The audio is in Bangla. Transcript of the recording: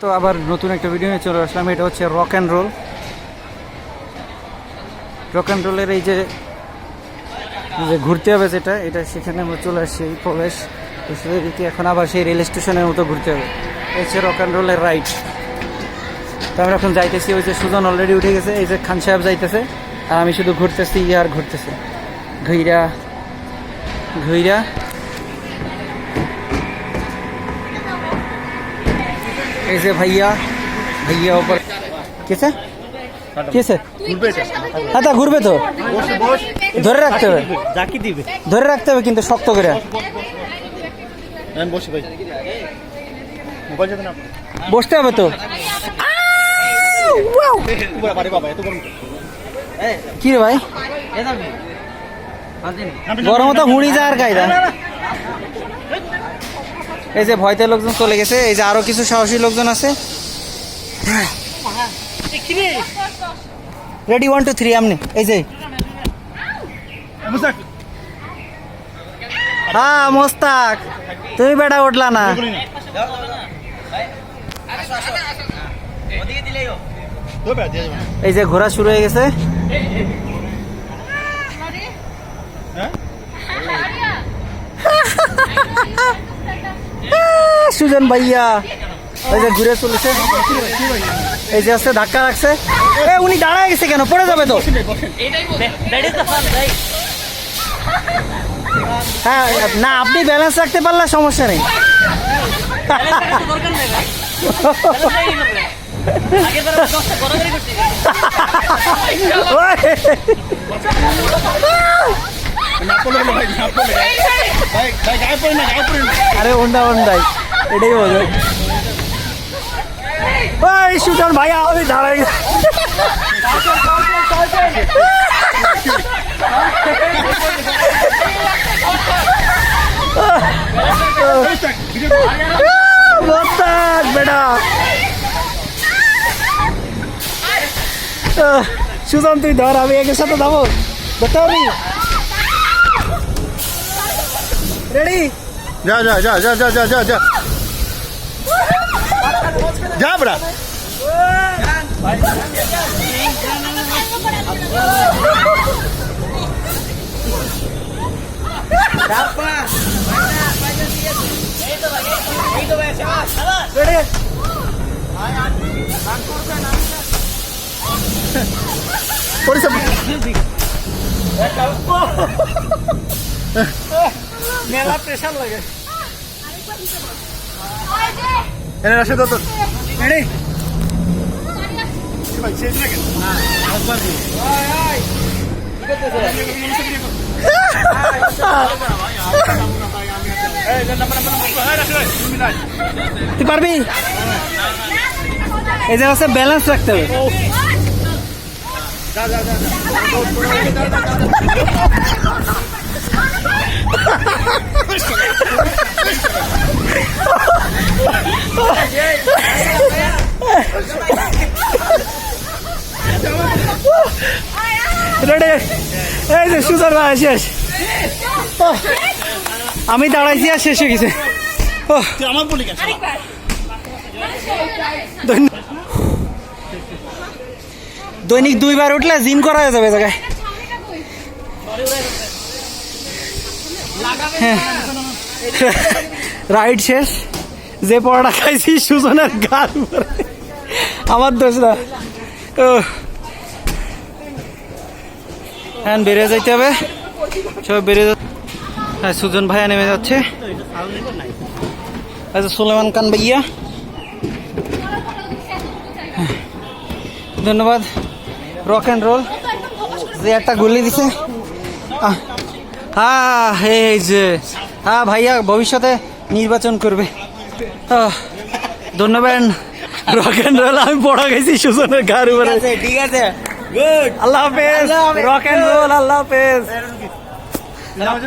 তো আবার নতুন একটা ভিডিও নিয়ে চলে আসলাম। এটা হচ্ছে রক অ্যান্ড রোলের এই যে ঘুরতে হবে যেটা, এটা সেখানে আমরা চলে আসছি। এই প্রবেশ দিকে এখন আবার সেই রেল স্টেশনের মতো ঘুরতে হবে। এই হচ্ছে রক অ্যান্ড রোলের রাইড। তো আমরা এখন যাইতেছি, ওই যে সুজন অলরেডি উঠে গেছে, এই যে খান সাহেব যাইতেছে, আর আমি শুধু ঘুরতেছি আর ঘুরতেছি ঘুইরা। এই যে ভাইয়া উপর কেসে হ্যাঁ, তা ঘুরবে তো, ধরে রাখতে হবে, ধরে রাখতে হবে কিন্তু শক্ত করে বসতে হবে তো। কি রে ভাই, গরম তো হুড়ি যায় আর কায়দা। এই যে ভয়তে লোকজন চলে গেছে, এই যে আরো কিছু সাহসী লোকজন আছে। রেডি 1 2 3 আমনে এই যে হ্যাঁ মোস্তাক, তুমি বেটা উঠলা না। এই যে ঘোরা শুরু হয়ে গেছে। সুজন ভাইয়া এই যে ঘুরে চলেছে, এই যে আছে ধাক্কা রাখছে। উনি দাঁড়ায় গেছে কেন, পড়ে যাবে তো। হ্যাঁ না, আপনি ব্যালেন্স রাখতে পারলে সমস্যা নেই। আরে ওন্ডাই এটাই বলো। ওই সুজন ভাইয়া আমি দাঁড়াই। বেটা সুজন তুই ধর, আমি একের সাথে যাবো, দেখতে পাবি। রেডি, যা বড়া। মেলা প্রেশার লাগে। এনে রাশে তো রেডি তুই পারবি। এই যে আছে ব্যালেন্স রাখতে হবে। এই যে সুন্দর ভাই শেষ, আমি দাঁড়াইছি আর শেষ হয়ে গেছে। দৈনিক 2 বার উঠলে জিম করা যাবে জায়গায়। রাইড শেষ, যে পড়াটা খাইছি সুজনের গাল আমার দোষ না। হ্যাঁ বেরিয়ে যাইতে হবে, সব বেরিয়ে যাচ্ছে। হ্যাঁ সুজন ভাইয়া নেমে যাচ্ছে। আচ্ছা সুলেমান খান ভাইয়া ধন্যবাদ। রক অ্যান্ড রোল যে একটা গুলি দিছে। হ্যাঁ এই যে হ্যাঁ ভাইয়া ভবিষ্যতে নির্বাচন করবে। ধন্যবাদ রক অ্যান্ড রোল। আমি পড়া গেছি সুজনের গার উপরে। ঠিক আছে, গুড, আল্লাহ হাফেজ। রক অ্যান্ড রোল, আল্লাহ হাফেজ।